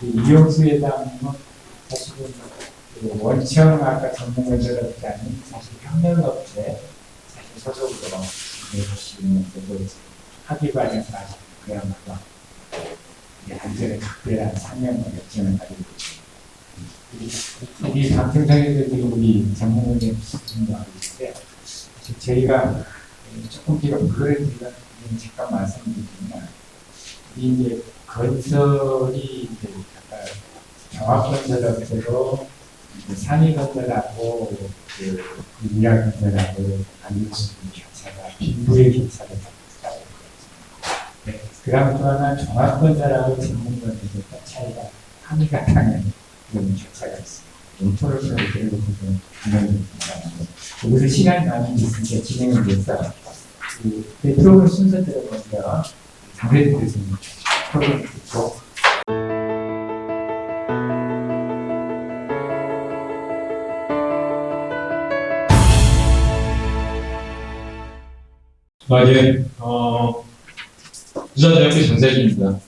이용수에 대한 사실은 원청 아까 전문가들한테 아닌 사실 협력업체 사실 소속으로 내보시는 데도 학위 과정에서 아직 그야말로 안전에 각별한 상명과 열정을 가지고 있습니다. 우리 방청사회들이 우리 전문가들 진행하고 있는데 저희가 조금 뒤로 그거를 제가 잠깐 말씀드리면 이제 건설이 아까 종합건설업체로 산이건설하고 유약건설하고 안유수 교차가 빈부의 교차를 갖고 있습니다. 그다음 또 하나 종합건설하고 전문건설의 차이가 함의가 당연히 그런 교차가 있습니다. 용토로서 그래도 좀 분명입니다. 여기서 시간이 많이 있으니까 진행을 위해서 프로그램 순서대로 먼저 장례드리겠습니다. 프로그램 듣고 예. 부산대학교 전세기입니다.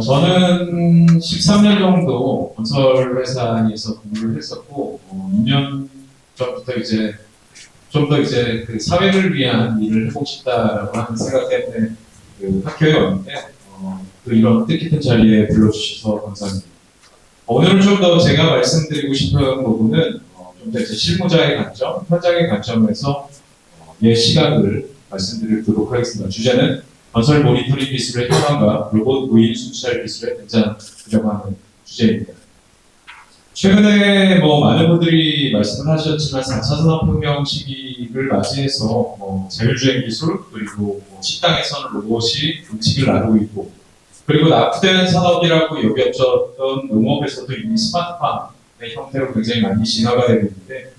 저는 13년 정도 건설회사에서 근무를 했었고, 2년 전부터 이제 좀 더 이제 그 사회를 위한 일을 해보고 싶다라고 하는 생각 때문에 그 학교에 왔는데, 또 이런 뜻깊은 자리에 불러주셔서 감사합니다. 오늘은 좀 더 제가 말씀드리고 싶은 부분은 좀 더 이제 실무자의 관점, 현장의 관점에서 시각을 말씀드리도록 하겠습니다. 주제는 건설 모니터링 기술의 현황과 로봇 무인 순찰 기술의 등장이라고 하는 주제입니다. 최근에 많은 분들이 말씀을 하셨지만 4차 산업혁명 시기를 맞이해서 자율주행 기술 그리고 식당에서는 로봇이 음식을 나르고 있고 그리고 낙후된 산업이라고 여겨졌던 농업에서도 이미 스마트팜의 형태로 굉장히 많이 진화가 되고 있는데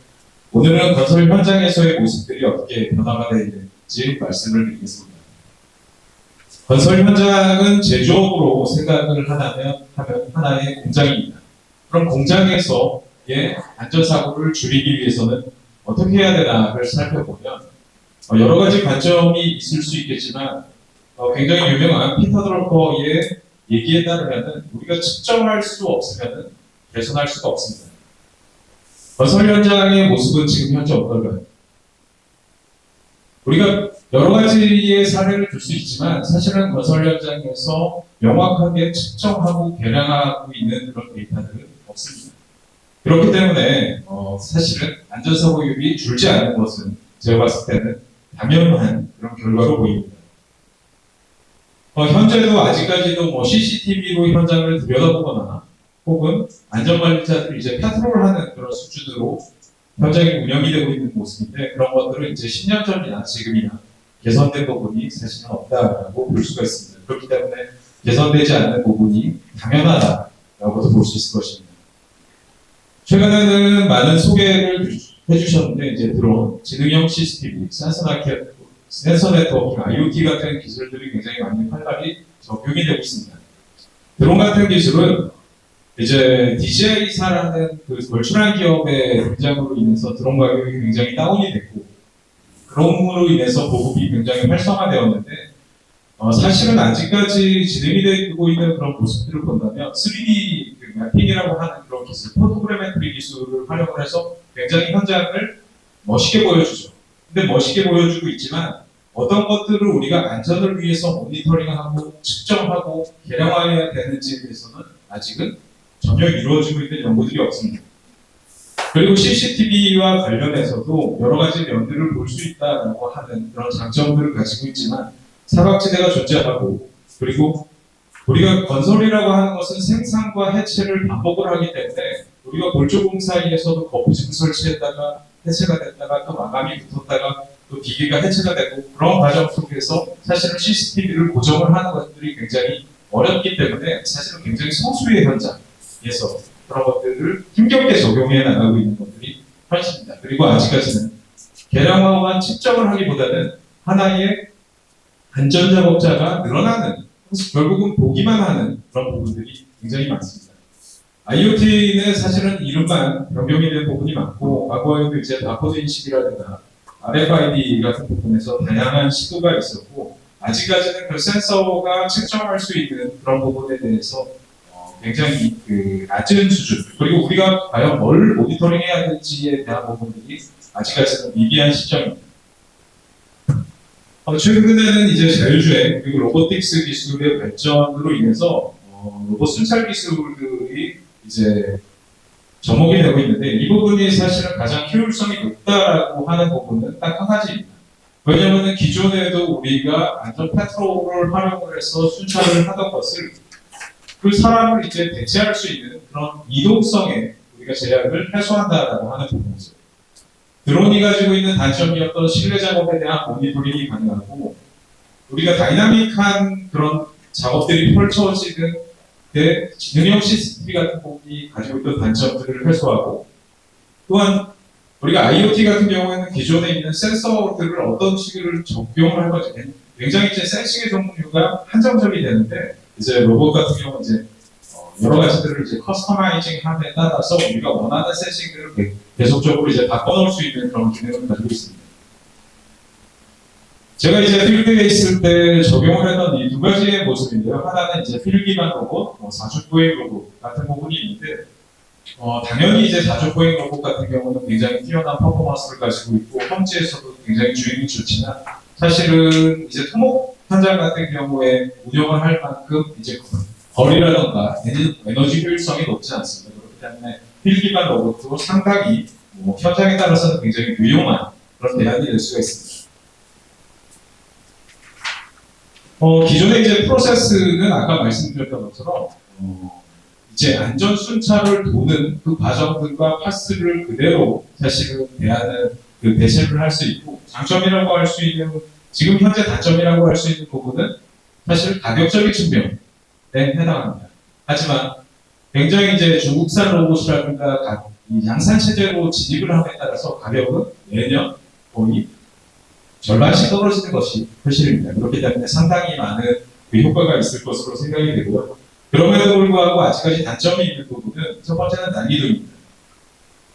오늘은 건설 현장에서의 모습들이 어떻게 변화가 되어 있는지 말씀을 드리겠습니다. 건설 현장은 제조업으로 생각을 하면 하나의 공장입니다. 그럼 공장에서의 안전사고를 줄이기 위해서는 어떻게 해야 되나를 살펴보면 여러 가지 관점이 있을 수 있겠지만 굉장히 유명한 피터 드러커의 얘기에 따르면 우리가 측정할 수 없으면 개선할 수가 없습니다. 건설 현장의 모습은 지금 현재 어떨까요? 우리가 여러 가지의 사례를 들 수 있지만 사실은 건설 현장에서 명확하게 측정하고 계량하고 있는 그런 데이터들은 없습니다. 그렇기 때문에 사실은 안전사고율이 줄지 않는 것은 제가 봤을 때는 당연한 그런 결과로 보입니다. 현재도 아직까지도 CCTV로 현장을 들여다보거나 혹은 안전관리자들이 이제 파트롤하는 그런 수준으로 현장이 운영이 되고 있는 모습인데 그런 것들은 이제 10년 전이나 지금이나 개선된 부분이 사실은 없다라고 볼 수가 있습니다. 그렇기 때문에 개선되지 않는 부분이 당연하다라고도 볼 수 있을 것입니다. 최근에는 많은 소개를 해주셨는데 이제 드론, 지능형 CCTV, 센서 네트워킹, IoT 같은 기술들이 굉장히 많이 활발히 적용이 되고 있습니다. 드론 같은 기술은 이제 DJ사라는 그 걸출한 기업의 등장으로 인해서 드론 가격이 굉장히 다운이 됐고 그럼으로 인해서 보급이 굉장히 활성화되었는데 사실은 아직까지 진행이 되고 있는 그런 모습들을 본다면 3D 맵핑이라고 하는 그런 기술, 포토그래메트리 기술을 활용을 해서 굉장히 현장을 멋있게 보여주죠. 근데 멋있게 보여주고 있지만 어떤 것들을 우리가 안전을 위해서 모니터링하고 측정하고 계량화해야 되는지에 대해서는 아직은 전혀 이루어지고 있는 연구들이 없습니다. 그리고 CCTV와 관련해서도 여러 가지 면들을 볼 수 있다고 하는 그런 장점들을 가지고 있지만 사각지대가 존재하고 그리고 우리가 건설이라고 하는 것은 생산과 해체를 반복을 하기 때문에 우리가 골조공 사이에서도 거푸집을 설치했다가 해체가 됐다가 또 마감이 붙었다가 또 기계가 해체가 되고 그런 과정 속에서 사실은 CCTV를 고정을 하는 것들이 굉장히 어렵기 때문에 사실은 굉장히 소수의 현장에서 그런 것들을 힘겹게 적용해 나가고 있는 것들이 현실입니다. 그리고 아직까지는 계량화만 측정을 하기보다는 하나의 안전작업자가 늘어나는 결국은 보기만 하는 그런 부분들이 굉장히 많습니다. IoT는 사실은 이름만 변경이 된 부분이 많고 과거에도 이제 바코드 인식이라든가 RFID 같은 부분에서 다양한 시도가 있었고 아직까지는 그 센서가 측정할 수 있는 그런 부분에 대해서 굉장히 낮은 수준, 그리고 우리가 과연 뭘 모니터링해야 될지에 대한 부분들이 아직까지는 미비한 시점입니다. 최근에는 이제 자율주행 그리고 로보틱스 기술의 발전으로 인해서 로봇 순찰 기술들이 이제 접목이 되고 있는데, 이 부분이 사실은 가장 효율성이 높다라고 하는 부분은 딱 한 가지입니다. 왜냐하면 기존에도 우리가 안전 페트롤을 활용을 해서 순찰을 하던 것을 그 사람을 이제 대체할 수 있는 그런 이동성에 우리가 제약을 해소한다라고 하는 부분이죠. 드론이 가지고 있는 단점이었던 실내 작업에 대한 모니터링이 가능하고, 우리가 다이나믹한 그런 작업들이 펼쳐지는 때 지능형 CCTV 같은 부분이 가지고 있던 단점들을 해소하고, 또한 우리가 IoT 같은 경우에는 기존에 있는 센서들을 어떤 식으로 적용을 할 건지 굉장히 이제 센싱의 종류가 한정적이 되는데, 이제 로봇 같은 경우는 이제 여러 가지들을 이제 커스터마이징함에 따라서 우리가 원하는 센싱들을 계속적으로 이제 바꿔놓을 수 있는 그런 기능을 가지고 있습니다. 제가 이제 필드에 있을 때 적용을 했던 이 두 가지의 모습인데요. 하나는 이제 필드 기반 로봇, 사주 보행 로봇 같은 부분이 있는데, 당연히 이제 사주 보행 로봇 같은 경우는 굉장히 뛰어난 퍼포먼스를 가지고 있고 현지에서도 굉장히 주행이 좋지만, 사실은 이제 토목 현장 같은 경우에 운영을 할 만큼 이제 거리라던가 에너지 효율성이 높지 않습니다. 그렇기 때문에 필드 기반 로봇도 상당히 현장에 따라서는 굉장히 유용한 그런 대안이 될 수가 있습니다. 기존의 이제 프로세스는 아까 말씀드렸던 것처럼 이제 안전 순찰을 도는 그 과정들과 파스를 그대로 사실은 대체를 할 수 있고, 장점이라고 할 수 있는, 지금 현재 단점이라고 할 수 있는 부분은 사실 가격적인 측면에 해당합니다. 하지만 굉장히 이제 중국산 로봇이라든가 이 양산 체제로 진입을 함에 따라서 가격은 매년 거의 절반씩 떨어지는 것이 현실입니다. 그렇기 때문에 상당히 많은 효과가 있을 것으로 생각이 되고요. 그럼에도 불구하고 아직까지 단점이 있는 부분은 첫 번째는 난이도입니다.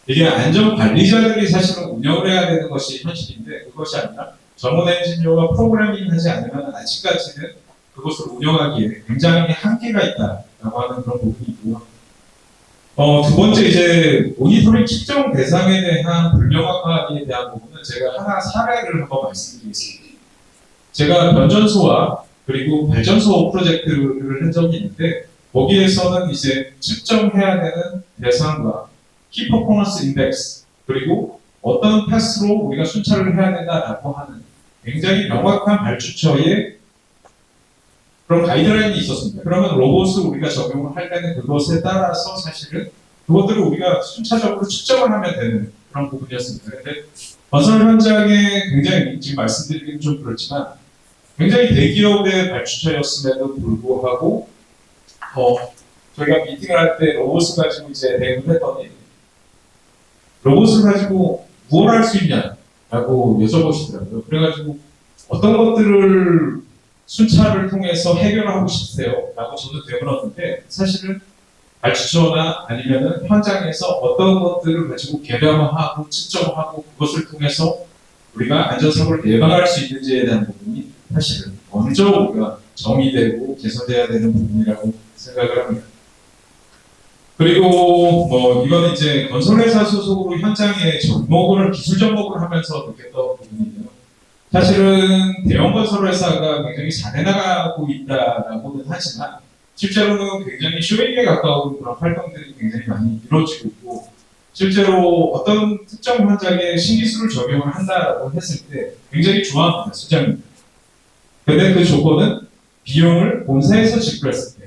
이게 안전 관리자들이 사실은 운영을 해야 되는 것이 현실인데, 그것이 아니라 전문 엔지니어가 프로그래밍하지 않으면 아직까지는 그것을 운영하기에 굉장히 한계가 있다라고 하는 그런 부분이 있고요. 두 번째 이제 모니터링 측정 대상에 대한 불명확함에 대한 부분은 제가 하나 사례를 한번 말씀드리겠습니다. 제가 변전소와 그리고 발전소 프로젝트를 한 적이 있는데, 거기에서는 이제 측정해야 되는 대상과 키 퍼포먼스 인덱스, 그리고 어떤 패스로 우리가 순찰을 해야 된다라고 하는 굉장히 명확한 발주처의 그런 가이드라인이 있었습니다. 그러면 로봇을 우리가 적용을 할 때는 그것에 따라서 사실은 그것들을 우리가 순차적으로 측정을 하면 되는 그런 부분이었습니다. 그런데 건설 현장에 굉장히 지금 말씀드리기는 좀 그렇지만 굉장히 대기업의 발주처였음에도 불구하고 저희가 미팅을 할 때 로봇을 가지고 이제 대응을 했더니 로봇을 가지고 무엇을 할 수 있냐라고 여쭤보시더라고요. 그래가지고 어떤 것들을 순찰을 통해서 해결하고 싶으세요? 라고 저도 되물었는데, 사실은 발주처나 아니면은 현장에서 어떤 것들을 가지고 개량하고 측정하고 그것을 통해서 우리가 안전사고를 예방할 수 있는지에 대한 부분이 사실은 먼저 우리가 정의되고 개선돼야 되는 부분이라고 생각을 합니다. 그리고 이건 이제 건설회사 소속으로 현장에 기술 접목을 하면서 느꼈던 부분인데요. 사실은 대형 건설회사가 굉장히 잘해나가고 있다라고는 하지만 실제로는 굉장히 쇼잉에 가까운 그런 활동들이 굉장히 많이 이루어지고 있고, 실제로 어떤 특정 현장에 신기술을 적용을 한다라고 했을 때 굉장히 좋아합니다, 수장님. 근데 그 조건은 비용을 본사에서 지불했을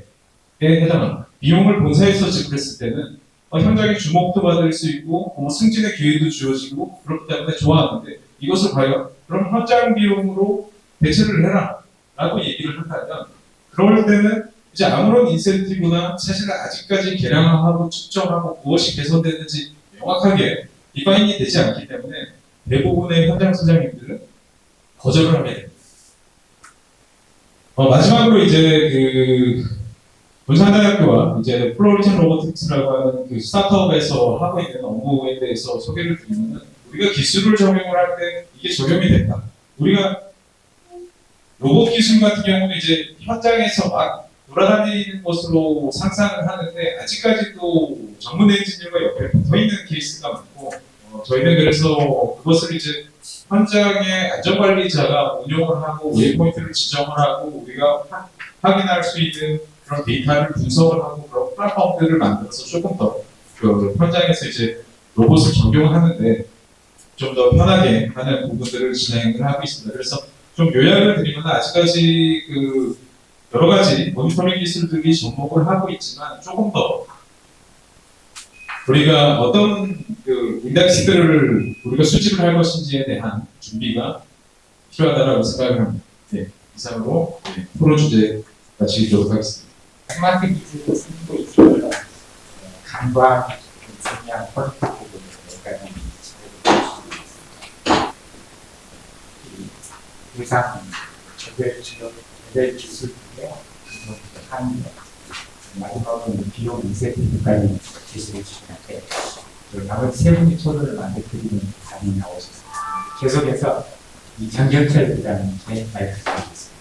때에 해당합니다. 비용을 본사에서 지불했을 때는 현장에 주목도 받을 수 있고 승진의 기회도 주어지고 그렇기 때문에 좋아하는데, 이것을 과연 그럼 현장 비용으로 대체를 해라 라고 얘기를 한다면, 그럴 때는 이제 아무런 인센티브나 사실은 아직까지 계량하고 측정하고 무엇이 개선되는지 명확하게 디파인이 되지 않기 때문에 대부분의 현장 소장님들은 거절을 하게 됩니다. 마지막으로 이제 군산대학교와 이제 플로리션 로보틱스라고 하는 그 스타트업에서 하고 있는 업무에 대해서 소개를 드리면, 우리가 기술을 적용을 할 때 이게 적용이 된다. 우리가 로봇 기술 같은 경우는 이제 현장에서 막 돌아다니는 것으로 상상을 하는데 아직까지도 전문 엔지니어가 옆에 붙어 있는 케이스가 많고 저희는 그래서 그것을 이제 현장의 안전관리자가 운영을 하고 웨이포인트를 지정을 하고 우리가 확인할 수 있는 그런 데이터를 분석을 하고 그런 플랫폼들을 만들어서 조금 더 그 현장에서 이제 로봇을 적용하는데 좀 더 편하게 하는 부분들을 진행을 하고 있습니다. 그래서 좀 요약을 드리면 아직까지 그 여러 가지 모니터링 기술들이 접목을 하고 있지만 조금 더 우리가 어떤 그 인덱스들을 우리가 수집을 할 것인지에 대한 준비가 필요하다고 생각을 합니다. 네, 이상으로 프로 주제 마치도록 하겠습니다. 스마트 기술을 쓰고 있어요. 간과 중요한 퀄리티 부분을 여기까지 잘 이상 개별 기술 중에 한 마지막으로 비용 2세트까지 기술을 주시는데 나머지 세 분이 토론을 만들어드리는 답이 나오셨습니다. 계속해서 이장경철 부장님께 마이크 드리겠습니다.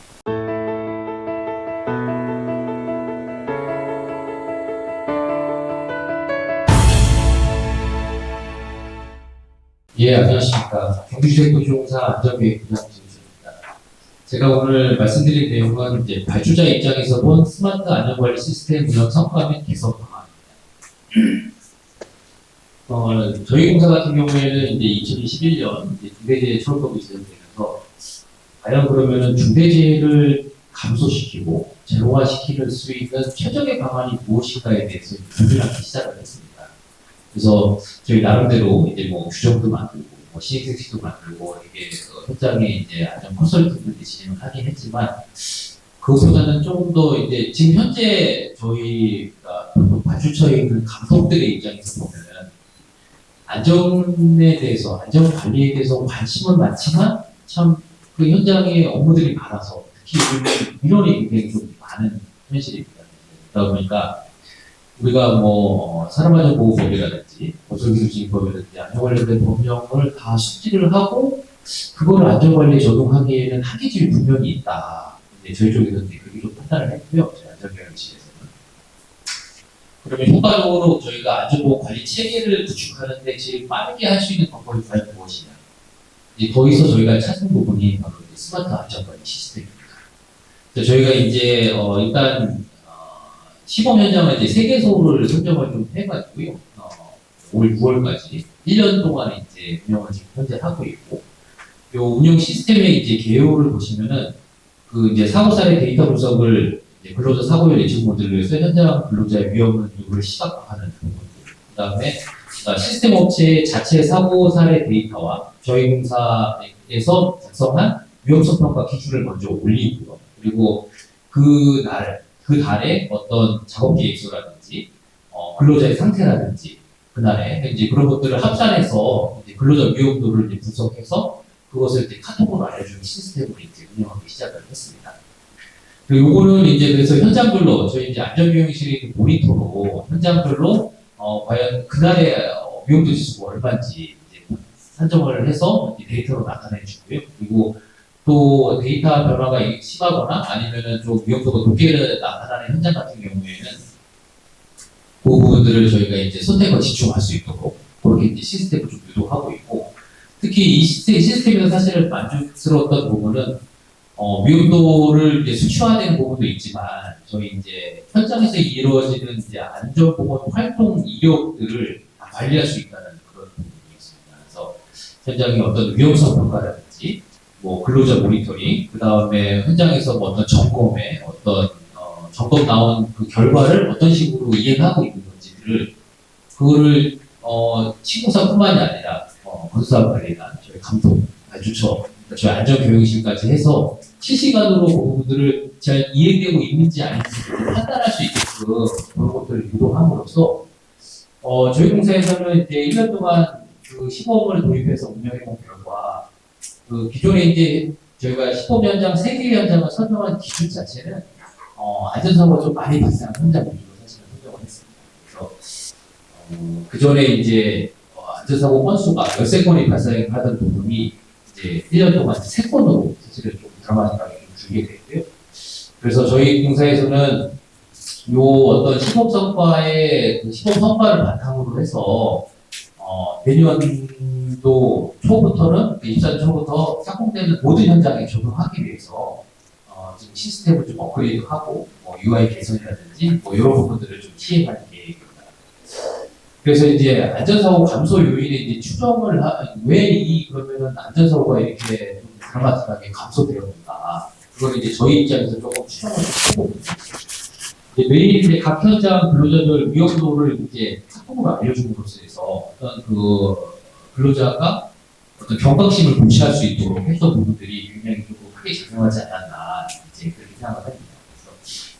예, 안녕하십니까. 경주지역도시공사 안전계획부장 김수입니다. 제가 오늘 말씀드릴 내용은 이제 발주자 입장에서 본 스마트 안전관리 시스템 운영 성과 및 개선 방안입니다. 저희 공사 같은 경우에는 이제 2021년 이제 중대재해 처벌법이 제정되면서 과연 그러면은 중대재해를 감소시키고 제로화시킬 수 있는 최적의 방안이 무엇인가에 대해서 고민하기 시작을 했습니다. 그래서 저희 나름대로 이제 뭐 규정도 만들고, 뭐 시행령도 만들고, 이게 현장에 이제 안전 컨설팅을 진행을 하긴 했지만, 그것보다는 조금 더 이제 지금 현재 저희가 발주처에 있는 감독들의 입장에서 보면은 안전에 대해서, 안전 관리에 대해서 관심은 많지만 참 그 현장에 업무들이 많아서 특히 요즘 민원이 굉장히 좀 많은 현실입니다. 그러다 보니까 우리가 뭐 산업안전보호법이라든지 고소기술지휘법이라든지 안전 관련된 법령을 다 숙지를 하고 그거를 안전관리에 적용하기에는 한계점이 분명히 있다. 이제 저희 쪽에서 이제 그렇게 좀 판단을 했고요. 저희 안전경영실에서는. 그러면 효과적으로 저희가 안전보호 관리 체계를 구축하는데 제일 빠르게 할 수 있는 방법이 과연 무엇이냐. 이제 거기서 저희가 찾은 부분이 바로 이제 스마트 안전관리 시스템입니다. 그래서 저희가 이제 일단 시범 현장을 이제 3개소를 선정을 좀 해가지고요. 올 9월까지 1년 동안 이제 운영을 지금 현재 하고 있고, 요 운영 시스템의 이제 개요를 보시면은 그 이제 사고 사례 데이터 분석을 이제 근로자 사고율 예측 모델을 해서 현장 근로자의 위험을 시각화하는 부분들. 그 다음에 시스템 업체 자체 사고 사례 데이터와 저희 공사에서 작성한 위험성 평가 기준을 먼저 올리고요. 그리고 그 달에 어떤 작업 계획서라든지, 근로자의 상태라든지, 그날에 이제 그런 것들을 합산해서 이제 근로자 위험도를 이제 분석해서 그것을 이제 카톡으로 알려주는 시스템으로 이제 운영하기 시작을 했습니다. 그리고 요거는 이제 그래서 현장별로 저희 이제 안전교육실의 모니터로 현장별로 과연 그날의 위험도 지수가 얼마인지 이제 산정을 해서 이제 데이터로 나타내 주고요. 그리고 또 데이터 변화가 심하거나 아니면은 좀 위험도가 높게 나타나는 현장 같은 경우에는 그 부분들을 저희가 이제 선택과 집중할 수 있도록 그렇게 이제 시스템을 좀 유도하고 있고, 특히 이 시스템에서 사실은 만족스러웠던 부분은 위험도를 이제 수치화되는 부분도 있지만 저희 이제 현장에서 이루어지는 이제 안전보건 활동 이력들을 다 관리할 수 있다는 그런 부분이었습니다. 그래서 현장의 어떤 위험성 평가라든지 뭐 근로자 모니터링, 그 다음에 현장에서 뭐 어떤 점검에 어떤 점검 나온 그 결과를 어떤 식으로 이행하고 있는 건지를 그거를 시공사뿐만이 아니라 건설사업 관리단, 저희 감독, 발주처, 저희 안전교육실까지 해서 실시간으로 그 부분들을 잘 이행되고 있는지 아닌지 판단할 수 있게끔 그런 것들을 유도함으로써 저희 공사에서는 이제 1년 동안 그 시범을 도입해서 운영해본 결과 그 기존에 이제 저희가 시범 현장 3개 현장을 선정한 기준 자체는 안전사고가 좀 많이 발생한 현장 위주로 사실은 선정을 했습니다. 그래서 그 전에 이제 안전사고 건수가 13건이 발생하던 부분이 이제 1년 동안 3건으로 사실은 좀 드라마틱하게 좀 줄게 됐고요. 그래서 저희 공사에서는 요 어떤 시범 성과의 그 시범 성과를 바탕으로 해서 내년도 초부터는 24년 초부터 착공되는 모든 현장에 적용하기 위해서 지금 시스템을 좀 업그레이드하고 뭐 UI 개선이라든지 뭐 이런 부분들을 좀 시행할 계획입니다. 그래서 이제 안전사고 감소 요인의 이제 추정을 왜 이 그러면은 안전사고가 이렇게 좀 드라마틱하게 감소되었는가? 그걸 이제 저희 입장에서 조금 추정을 해보고 매일 이제 각 현장 근로자들 위험도를 이제 카톡으로 알려줌으로써 해서 어떤 그 근로자가 어떤 경각심을 고취할 수 있도록 했던 부분들이 굉장히 조금 크게 작용하지 않았나 이제 그렇게 생각을 합니다. 그래서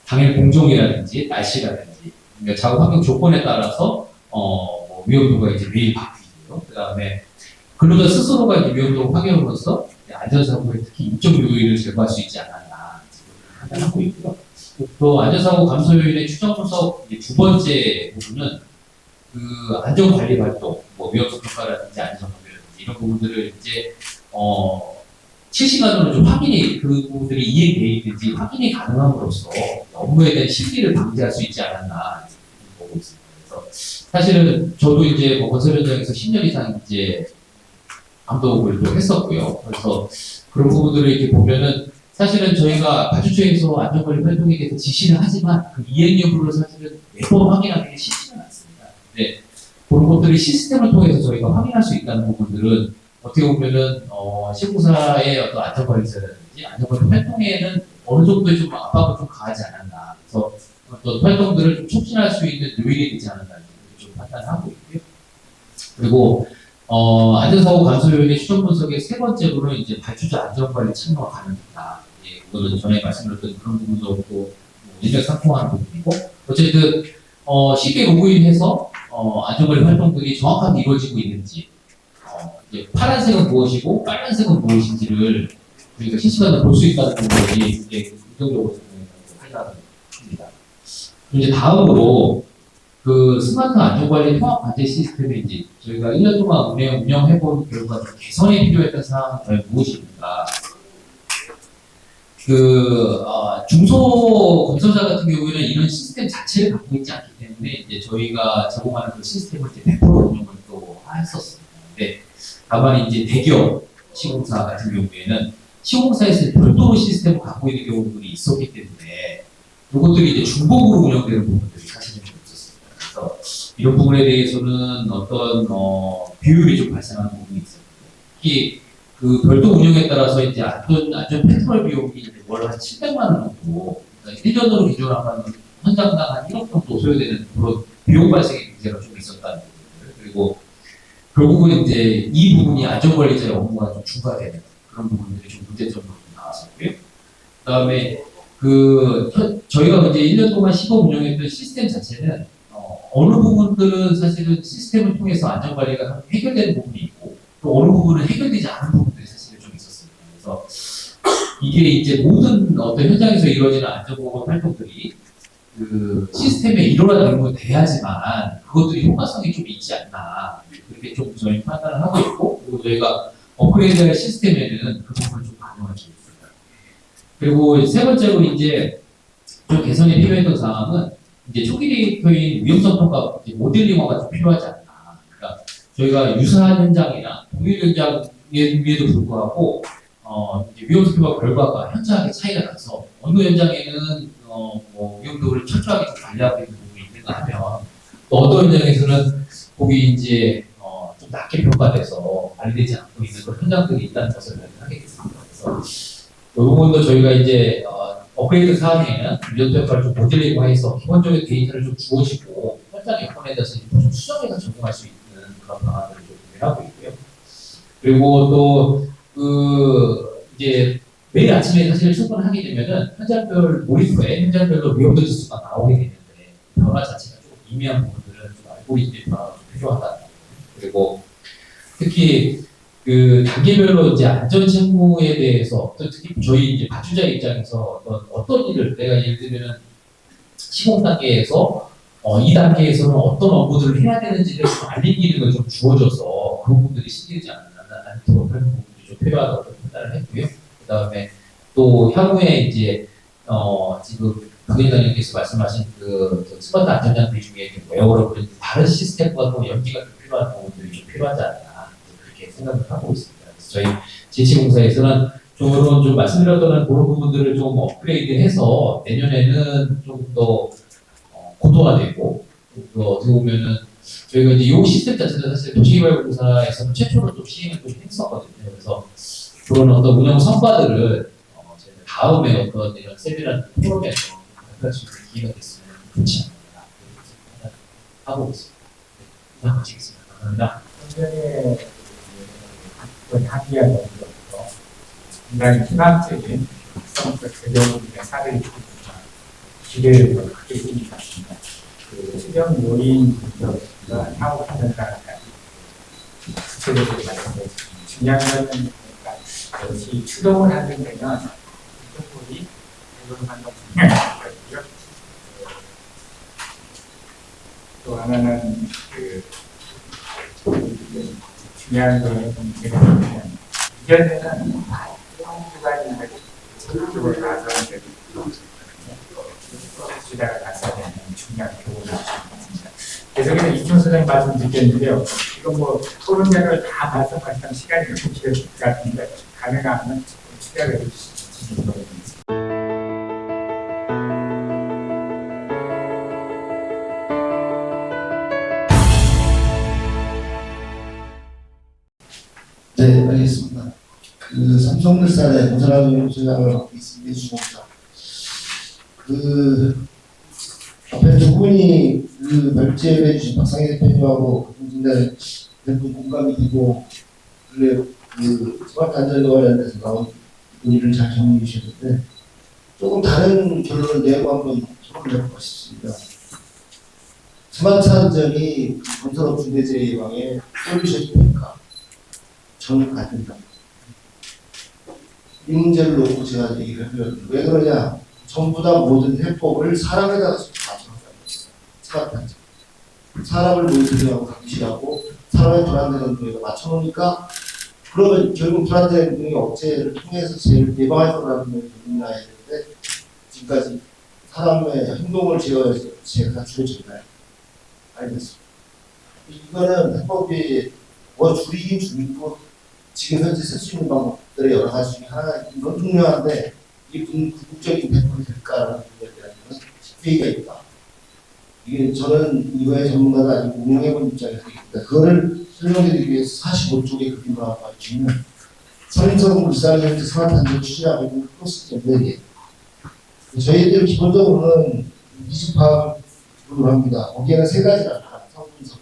당일 공정이라든지 날씨라든지 그러니까 작업 환경 조건에 따라서 뭐 위험도가 이제 매일 바뀌고요. 그 다음에 근로자 스스로가 이제 위험도 확인으로써 안전사고에 특히 인적 요인을 제거할 수 있지 않았나 판단하고 있고요. 또 안전사고 감소 요인의 추정 분석 두 번째 부분은 그 안전관리 활동, 뭐 위험성 평가라든지 안전관리라든지 이런 부분들을 이제 실시간으로 좀 확인이 그 부분들이 이해되어 있는지 확인이 가능함으로써 업무에 대한 실기를 방지할 수 있지 않았나 보고 있습니다. 그래서 사실은 저도 이제 뭐 건설 현장에서 10년 이상 이제 감독을 또 했었고요. 그래서 그런 부분들을 이렇게 보면은 사실은 저희가 발주처에서 안전관리 활동에 대해서 지시를 하지만 그 이행 여부를 사실은 매번 확인하기는 쉽지는 않습니다. 근데 그런 것들을 시스템을 통해서 저희가 확인할 수 있다는 부분들은 어떻게 보면은 시공사의 어떤 안전관리자라든지 안전관리 활동에는 어느 정도의 좀 압박을 좀 가하지 않았나. 그래서 어떤 활동들을 좀 촉진할 수 있는 요인이 되지 않았나 좀 판단하고 있고요. 그리고 안전사고 감소 요인의 추정 분석의 세 번째로는 이제 발주자 안전관리 참여가 가능하다. 그거는 전에 말씀드렸던 그런 부분도 또 인력 상통하는 부분이고 어쨌든 쉽게 로그인해서 안전관리 활동들이 정확하게 이루어지고 있는지 이제 파란색은 무엇이고 빨간색은 무엇인지를 우리가 실시간으로 볼 수 있다는 부분이 이제 긍정적으로 생각합니다. 이제 다음으로 그 스마트 안전관리 통합 관제 시스템에 이제 저희가 1년 동안 운영해본 결과 개선이 필요했던 사항은 과연 무엇입니까? 중소 건설사 같은 경우에는 이런 시스템 자체를 갖고 있지 않기 때문에 이제 저희가 제공하는 그 시스템을 이제 100% 운영을 또 했었습니다. 근데 다만 이제 대기업 시공사 같은 경우에는 시공사에서 별도로 시스템을 갖고 있는 경우들이 있었기 때문에 이것들이 이제 중복으로 운영되는 부분들이 사실은 좀 있었습니다. 그래서 이런 부분에 대해서는 어떤 비율이 좀 발생하는 부분이 있었는데 특히 그 별도 운영에 따라서 이제 안전 페트롤 비용이 이제 월 한 700만 원 정도, 그러니까 1년으로 기준하면 현장당 한 1억 정도 소요되는 그런 비용 발생의 문제가 좀 있었다는 부분들. 그리고 결국은 이제 이 부분이 안전관리자의 업무가 좀 중과되는 그런 부분들이 좀 문제점으로 좀 나왔었고요. 그 다음에 저희가 이제 1년 동안 시범 운영했던 시스템 자체는 어느 부분들은 사실은 시스템을 통해서 안전관리가 해결되는 부분이 있고 또 어느 부분은 해결되지 않은 부분들이 사실은 좀 있었습니다. 그래서 이게 이제 모든 어떤 현장에서 이루어지는 안전보건 활동들이 그 시스템에 일원화되는 건 돼야지만 그것들이 효과성이 좀 있지 않나 그렇게 좀 저희 판단을 하고 있고 그리고 저희가 업그레이드할 시스템에는 그 부분을 좀 반영할 수 있습니다. 그리고 세 번째로 이제 좀 개선이 필요했던 사항은 이제 초기 데이터인 위험성 평가 모델링화가 좀 필요하지 않나. 그러니까 저희가 유사한 현장이나 동일 현장임에도 불구하고 이제 위험성 평가 결과가 현저하게 차이가 나서 어느 현장에는 뭐 위험도를 철저하게 좀 관리하고 있는 부분이 있는가 하면 또 어떤 현장에서는 거기 이제 좀 낮게 평가돼서 관리되지 않고 있는 그런 현장들이 있다는 것을 발견하게 됐습니다. 그래서 이 부분도 저희가 이제 업그레이드 사항에는 위험도 효과를 좀 모델링화해서 기본적인 데이터를 좀 주어지고 현장 여건에 대해서 좀 수정해서 적용할 수 있는 그런 방안들을 좀 구매하고 있고요. 그리고 또 이제 매일 아침에 사실 출근하게 되면은 현장별 모니터에 현장별로 위험도 지수가 나오게 되는데 변화 자체가 조금 미미한 부분들은 좀 알고리즘의 변화가 좀 필요하다. 그리고 특히 그 단계별로 이제 안전 책무에 대해서 특히 저희 이제 발주자 입장에서 어떤 일을 내가 예를 들면은 시공 단계에서 2단계에서는 어떤 업무들을 해야 되는지를 좀 알리는 걸 좀 주어져서 그런 부분들이 신경하지 않도록 하는 부분들이 좀 필요하다고 판단을 했고요. 그 다음에 또 향후에 이제 지금 부회장님께서 말씀하신 스마트 안전장비 중에 웨어러블 다른 시스템과 또 연기가 좀 필요한 부분들이 좀 필요하지 않나 그렇게 생각을 하고 있습니다. 그래서 저희 지치공사에서는 좀 이런 좀 말씀드렸던 그런 부분들을 좀 업그레이드해서 내년에는 좀 더 고도화되고 또 어떻게 보면은 저희가 이제 이 시스템 자체는 사실 도시개발공사에서는 최초로 좀 시행을 좀 했었거든요. 그래서 그런 어떤 운영 성과들을 저희가 다음에 어떤 이런 세미나 프로그램에서 할 수 있는 기회가 됐으면 좋지 않나 그렇게 하고 있습니다. 네, 마치겠습니다. 감사합니다. 현재의 합의와 연구로서 굉장히 희망적인 성적 제도의 사례를 기대를 더 크게 보는 것 같습니다. 그 수령 요인 분석과 사업 판단까지 구체적으로 말씀드렸습니다. 중요한 것은 역시 추동을 하게 되면 이쪽이 대부분 한번 중요하고요. 또 하나는 중요한 거는 이전에는 한주가 있는데 적극적으로 나서야 되고 주다가 나서야 되는 중요한 교훈을 주신 것 같습니다. 계속해서 이충 소장님 말씀 듣겠는데요. 이거 뭐 토론장을 다 말씀하시면 시간이 좀 필요할 것 같은데 가능하면 추가를 해주시면 좋겠습니다. 네, 알겠습니다. 삼성물산의 공사라는 소장을 맡고 있습니다. 주공사. 앞에 두 분이 발제를 해주신 박상희 대표님하고 김진달 대표 공감이 되고, 스마트 안전과 관련돼서 나온 논의를 잘 정리해 주셨는데, 조금 다른 결론을 내고 한번 토론을 해보고 싶습니다. 스마트 안전이 건설업 중대재해 예방의 솔루션입니까? 저는 안 된다. 이 문제를 놓고 제가 얘기를 하면 왜 그러냐? 전부 다 모든 해법을 사람에다가 맞춰놓는다. 스마트 안전. 사람을 모니터링하고 감시하고 사람의 불안되는 행동에 맞춰놓으니까 그러면 결국 불안되는 행동의 억제를 통해서 제일 예방할 거라는 걸 결론나야 되는데 지금까지 사람의 행동을 제어해서 제가 줄여줬나요? 알겠습니다. 이거는 해법이 뭐 줄이긴 줄이고 지금 현재 쓸 수 있는 방법들의 여러 가지 중에 하나가 이건 중요한데 이게 궁극적인 대책이 될까라는 부분에 대한 회의가 있다. 이게 저는 이거의 전문가가 아니고 운영해본 입장에서 있다. 그거를 설명드리기 위해서 45쪽의 그림을 하나 봐주시면 삼성물산이 스마트 안전 추진하고 있는 프로세스 4개. 저희들 기본적으로는 미술 파악을 기본으로 합니다. 거기에는 3가지가 나타나요. 성분석.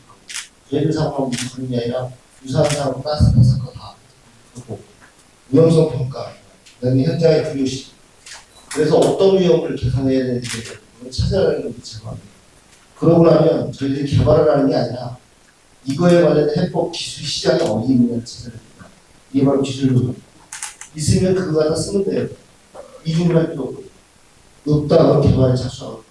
저희들 사고하고 무슨 게 아니라 유사한 사고 따스 거 다. 그리고 위험성 평가, 그다음에 현장의 분류시. 그래서 어떤 위험을 개선해야 되는지 그걸 찾아가는 게 제거합니다. 그러고 나면 저희들이 개발을 하는 게 아니라 이거에 관련된 해법 기술 시장이 어디 있느냐를 찾아야 됩니다. 이게 바로 기술력입니다. 있으면 그거 갖다 쓰면 돼요. 이중할 필요 없고. 없다 그럼 개발에 착수하고.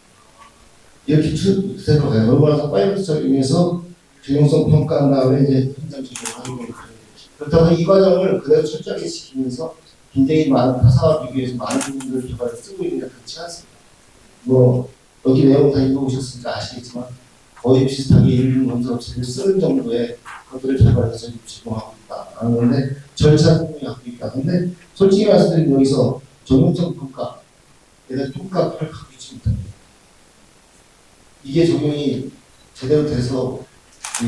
이렇게 생각해요. 그러고 나서 파이러스 적용해서 적용성 평가한 다음에 이제 현장 적용을 하는 거예요. 그렇다고 이 과정을 그대로 철저하게 지키면서 굉장히 많은 타사와 비교해서 많은 부분들을 개발을 쓰고 있는 게 그렇지 않습니다. 뭐 여기 내용 다 읽어보셨으니까 아시겠지만 거의 비슷하게 일본 건설업체를 쓰는 정도의 것들을 개발해서 제공하고 있다라는 건데 절차 부분이 갖고 있다. 근데 솔직히 말씀드리면 여기서 적용성 평가, 얘들 평가를 하고 있지 못합니다. 이게 적용이 제대로 돼서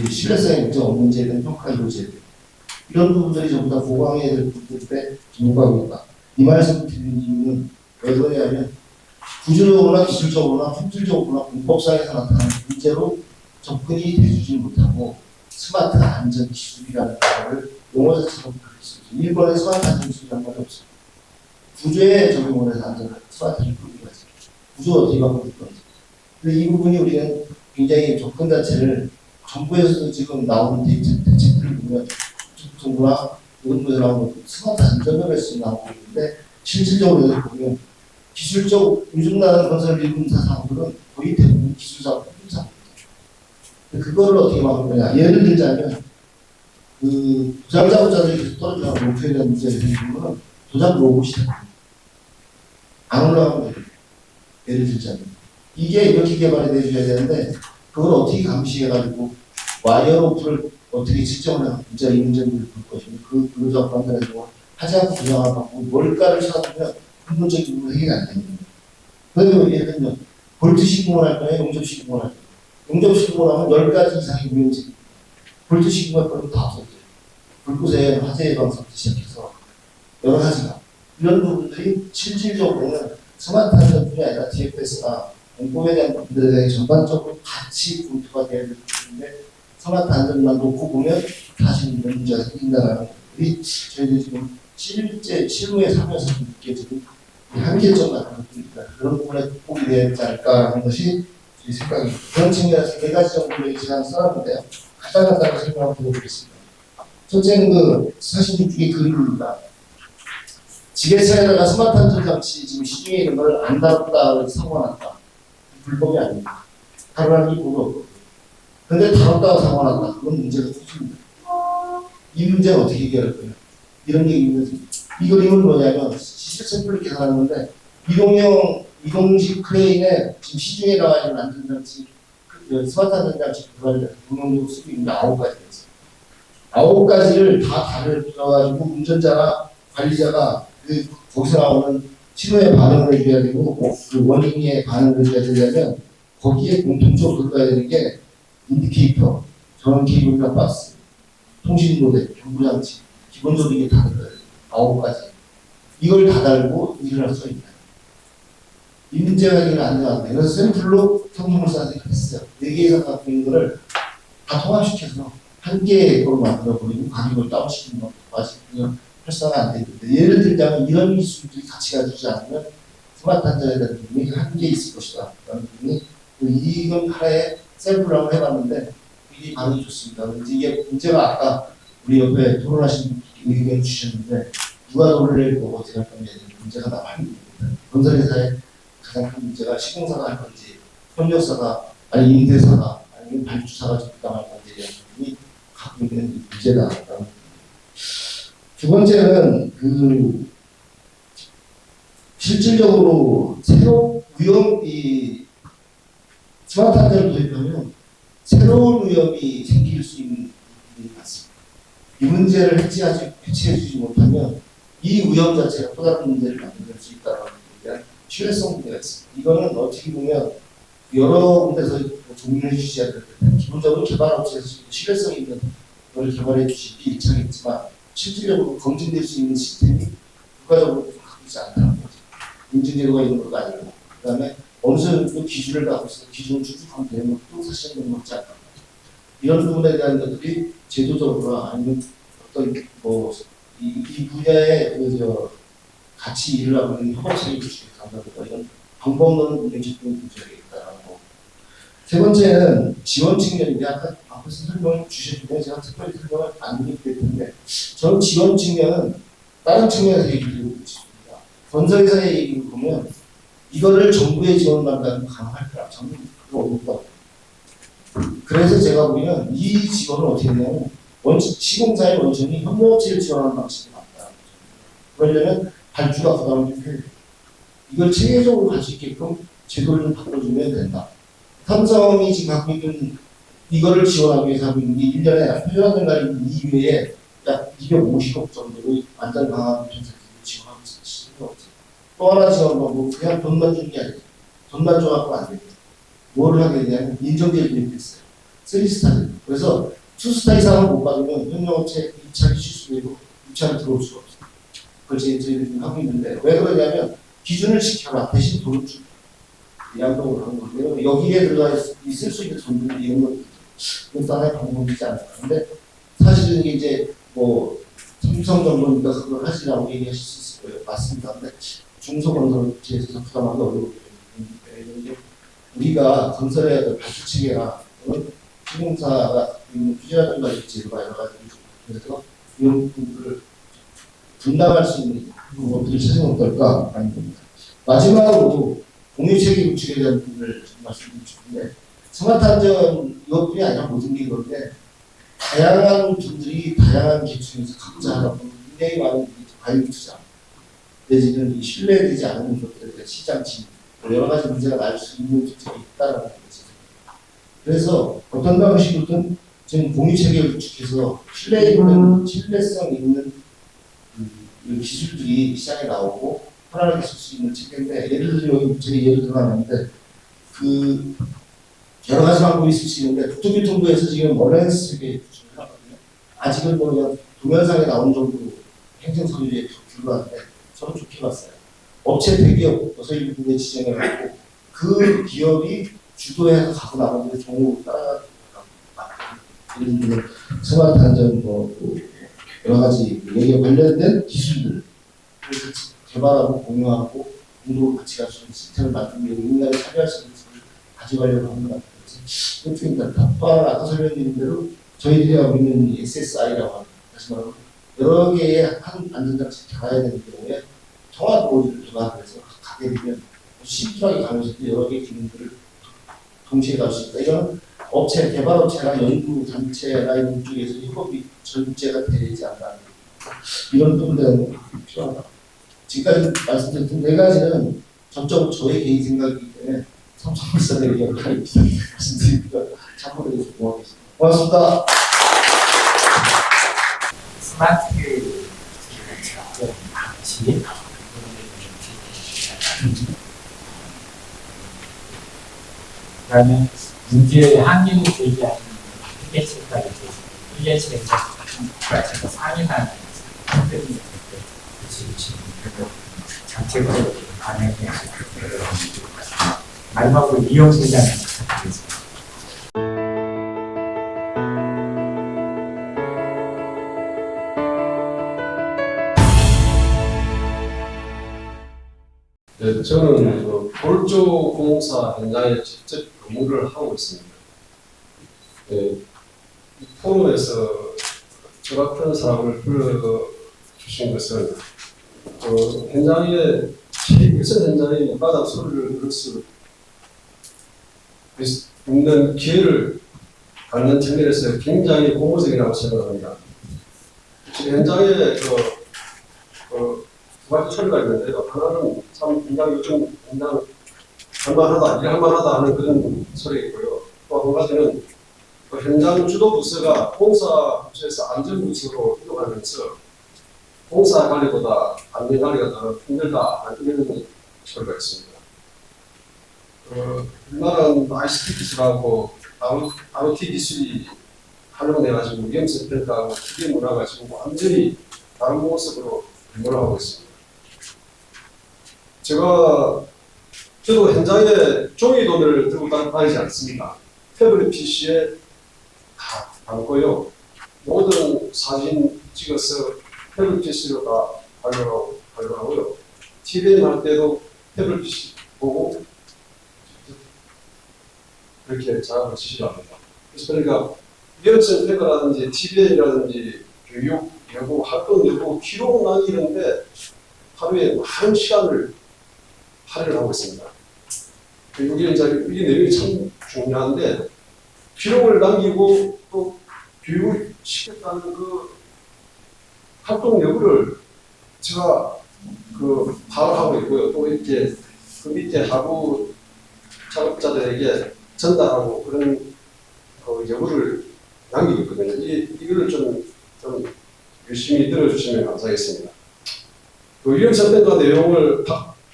신뢰성에 문제 없는지에 대한 평가가 이루어져야 돼요. 이런 부분들이 전부 다 보강해야 될 부분들에 전문가가 있다. 이 말씀을 드리는 이유는 왜 그러냐면 구조적으로나 기술적으로나 품질적으로나 공법상에서 나타나는 문제로 접근이 되지 못하고 스마트 안전 기술이라는 것을 용어 자체로 그렇게 쓰죠. 일본의 스마트 안전 기술이라는 말이 없어요. 구조에 적용을 해서 안전을 스마트를 꾸리기가 있어요. 구조가 어떻게 바꿔줄 건지. 근데 이 부분이 우리는 굉장히 접근 자체를 정부에서도 지금 나오는 대책들을 보면 정부나 이런 분들 나오는 스마트 안전면에서 나오고 있는데 실질적으로 보면 기술적 요즘 나는 건설 일분사 사업들은 거의 대부분 기술사업, 품질사업입니다. 그거를 어떻게 막을 거냐. 예를 들자면 도장 작업자들이 계속 떨어져나가는 목표에 대한 문제가 생기는 거는 도장 로봇이 됩니다. 안 올라가면 됩니다. 예를 들자면 이게 이렇게 개발이 돼줘야 되는데 그걸 어떻게 감시해가지고 와이어로프를 어떻게 측정을 해서 진짜 이 문제를 볼 것이며 그 근로자 관련해서 하지 않고 부정을 받고 뭘까를 찾아보면 근본적인 부분이 해결이 안 됩니다. 그래서 예를 들면 볼트 시공을 할 거예요, 용접 시공을 할 거예요. 용접 시공을 하면 10가지 이상의 무용지 볼트 시공할 거는 다 없어져요. 불꽃의 화재 예방서부터 시작해서 여러 가지가 이런 부분들이 실질적으로는 스마트 안전뿐이 아니라 DFS나 공공에 대한 부분들에 대해 전반적으로 같이 검토가 돼야 되는 부분인데 스마트 안전만 놓고 보면 사실 이런 문제가 생긴다는 것들이 저희들이 지금 실제 실무에 살면서 느껴지는 한계점 같은 것들입니다. 그런 부분에 극복이 되지 않을까라는 것이 제 생각입니다. 그런 측면에서 4가지 정도의 제안을 써놨는데요. 간단하게 설명을 드려보겠습니다. 첫째는 그 사실 이쪽에 그림입니다. 지게차에다가 스마트 안전 장치 지금 시중에 있는 걸 안 다뤘다를 사고 났다. 불법이 아닙니다. 다루라는 게 뭐가 없거든요. 근데 다뤘다가 사고 났다. 그건 문제가 커집니다. 이 문제는 어떻게 해결할 거예요? 이런 게 있는데 이 그림은 뭐냐면 시설 샘플을 계산하는데 이동식 크레인에 지금 시중에 나와 있는 안전장치 스마트 안전장치 개발을 동영으로 쓰고 있는 9가지가 있어요. 9가지를 다 다를 들어가지고 운전자나 관리자가 거기서 나오는 신호에 반응을 해줘야 되고 그 원인에 반응을 해줘야 되려면 거기에 공통적으로 들어가야 되는 게 인디케이터, 전원 케이블이나 박스, 통신 모델, 경보장치 기본적으로 이게 다 들어가야 돼요. 9가지 이걸 다 달고 일을 할 수 있다. 이 문제가 이걸 안 되는데 그래서 샘플로 성능을 쌓아서 했어요. 4개에서 갖고 있는 거를 다 통합시켜서 한 개의 걸로 만들어버리고 가격을 다운시키는 것까지 활성화 안 되는데 예를 들자면 이런 기술들이 같이 가지지 않으면 스마트 안전에 대한 부분이 한계 있을 것이다. 라는 부분이 이건 하나의 샘플을 한번 해봤는데 이게 반응이 좋습니다. 이게 문제가 아까 우리 옆에 토론하신 의견 주셨는데 누가 돈을 낼 거고 어떻게 할 건지 문제가 남아있습니다. 건설회사의 가장 큰 문제가 시공사가 할 건지 협력사가 아니 임대사가 아니면 발주사가 적당할 건지에 대한 부분이 갖고 있는 문제다. 두 번째는 실질적으로 새로운 이 스마트 안전을 도입하면 새로운 위험이 생길 수 있는 부분이 많습니다. 이 문제를 해치해주지 못하면 이 위험 자체가 또 다른 문제를 만들 수 있다는 부분에 대한 신뢰성 문제가 있습니다. 이거는 어떻게 보면 여러 군데서 정리를 해주셔야 되는데 기본적으로 개발업체에서 신뢰성 있는 걸 개발해 주시기 일차겠지만 실질적으로 검증될 수 있는 시스템이 국가적으로 갖고 있지 않다는 거죠. 인증제도가 있는 것도 아니고 그 다음에 어느 정도 기준을 갖고 있어서 기준을 추적하면 되는 것도 사실은 맞지 않다. 이런 부분에 대한 것들이 제도적으로 아니면 어떤 이 분야에 같이 일을 하고 있는 협업체를 강조하고 이런 방법론을 굉장히 집중해 주셔야겠다라고. 세 번째는 지원 측면인데 아까 앞에서 설명을 주셨는데 제가 특별히 설명을 안 드리기 때문에 저는 지원 측면은 다른 측면에서 얘기를 드리고 있습니다. 건설회사의 얘기를 보면 이거를 정부의 지원만 가지고 가능할 거라 저는 그거 어렵다고. 그래서 제가 보면 이 지원을 어떻게 했냐면 시공사의 원천이 협력업체를 지원하는 방식이 맞다. 그러려면 발주가 부담을 좀 해야 돼. 이걸 체계적으로 갈 수 있게끔 제도를 좀 바꿔주면 된다. 삼성이 지금 갖고 있는 이거를 지원하기 위해서 하고 있는 게 1년에 표준안전가리 이외에 약 250억 정도의 안전 강화 정책을 지원하고 있습니다. 또 하나 지원 방법 그냥 돈만 주는 게 아니에요. 돈만 줘갖고 안 됩니다. 뭐를 하게 되냐면 인정제를 도입했어요. 3스타를. 그래서 2스타 이상을 못 받으면 협력업체 입찰이 취소되고 입찰을 들어올 수가 없어요. 그걸 저희들이 지금 하고 있는데 왜 그러냐면 기준을 지켜라. 대신 돈을 주고 양도를 하는 거예요. 여기에 들어가 있을 수 있는 돈들 이런 것도 하나의 방법이지 않을까. 근데 사실은 이제 삼성 정도니까 그걸 하시라고 얘기하실 수 있을 거예요. 맞습니다. 근데 중소건설업체에서 부담하기 어려워요. 우리가 건설해야 될 발주 체계나 시공사가 규제라든가 제도가 여러 가지 그래서 이런 부분들을 분담할 수 있는 방법들을 찾으면 어떨까 하는 겁니다. 마지막으로 공유체계 구축에 대한 부분을 말씀드리고 싶은데 스마트 안전 이것뿐이 아니라 모든 게 그런데 다양한 분들이 다양한 계층에서 각자 하다 보면 굉장히 많은 과잉 투자 내지는 신뢰되지 않는 것들에 대한 시장 진입 여러 가지 문제가 날 수 있는 특징이 있다는 거죠. 그래서 어떤 방식으로든 지금 공유체계를 구축해서 신뢰성 있는 이 기술들이 시장에 나오고 편안하게 쓸 수 있는 체계인데, 예를 들어 여기 제 예를 들어놨는데 그 여러 가지 방법이 있을 수 있는데, 국토교통부에서 지금 어라이언스 체계 구축을 하거든요. 아직은 뭐 그냥 도면상에 나온 정도로 행정서류에 불과한데 저는 좋게 봤어요. 업체 대기업 어서일 부분에 지정을 하고 그 기업이 주도해서 가고 나머지를 종으로 따라가고, 예를 들면 스마트 안전 또 여러 가지 여기에 관련된 기술들을 개발하고 공유하고 공동으로 같이 갈 수 있는 시스템을 만들기 위해 인간이 참여할 수 있는 기술을 가져가려고 하는 것 같아요. 그래서 이쪽입니다. 또한 아까 설명드린 대로 저희들이 하고 있는 SSI라고 하는, 다시 말하면 여러 개의 한 안전장치를 달아야 되는 경우에 통합 모듈을 개발해서 가게 되면 심플하게 가면서도 여러 개의 기능들을 동시에 갈 수 있다. 이건 업체, 개발업체나 연구 단체나 이런 쪽에서 협업이 절제가 되지 않나, 이런 부분들은 필요하다. 지금까지 말씀드렸던 네 가지는 전적으로 저의 개인 생각이기 때문에 삼성물산의 역할이 말씀드리니까 참고해 주셔서 고맙겠습니다. 고맙습니다. 스마트 방식 그다음에 문제의 한계를 제기하는 휴게실까지 휴게실에서 제가 상의하는 힘든 그리고 정책적으로 반영해야 할 마지막으로 이용시장을 부탁드리겠습니다. 네, 저는 그 골조 공사 현장에 직접 근무를 하고 있습니다. 네, 이 포럼에서 저 같은 사람을 불러주신 것은 현장에 일선 현장의 바닥 소리를 들을 수 있는 기회를 갖는 측면에서 굉장히 고무적이라고 생각합니다. 현장에 두 가지 소리가 있는데요. 하나는 참 굉장히 요즘 굉장히 할만하다, 일할만하다 하는 그런 소리가 있고요. 또 한 가지는 현장 주도 부서가 공사 부서에서 안전 부서로 이동하면서 공사 관리보다 안전 관리가 더 힘들다 이런 소리가 있습니다. 우리나라는 ICT 기술하고 IoT 기술이 활용돼가지고 위험성 평가하고 기계 문화가 지금 완전히 다른 모습으로 변모를 하고 있습니다. 저도 현장에 종이돈을 들고 다니지 않습니다. 태블릿 PC에 다 담고요. 모든 사진 찍어서 태블릿 PC로 다 발굴하고요. TVM 할 때도 태블릿 PC 보고 그렇게 작업을 지시를 합니다. 그래서 그러니까 위험성 평가라든지 TVM이라든지 교육 여부, 활동 여부, 기록 남기는데 하루에 많은 시간을 할애를 하고 있습니다. 이게 내용이 참 중요한데, 기록을 남기고 또 교육을 시켰다는 그 활동 여부를 제가 파악하고 있고요. 또 이렇게 그 밑에 하부 작업자들에게 전달하고 그런 여부를 남기고 있거든요. 이거를 좀 열심히 들어주시면 감사하겠습니다. 위험성 평가 내용을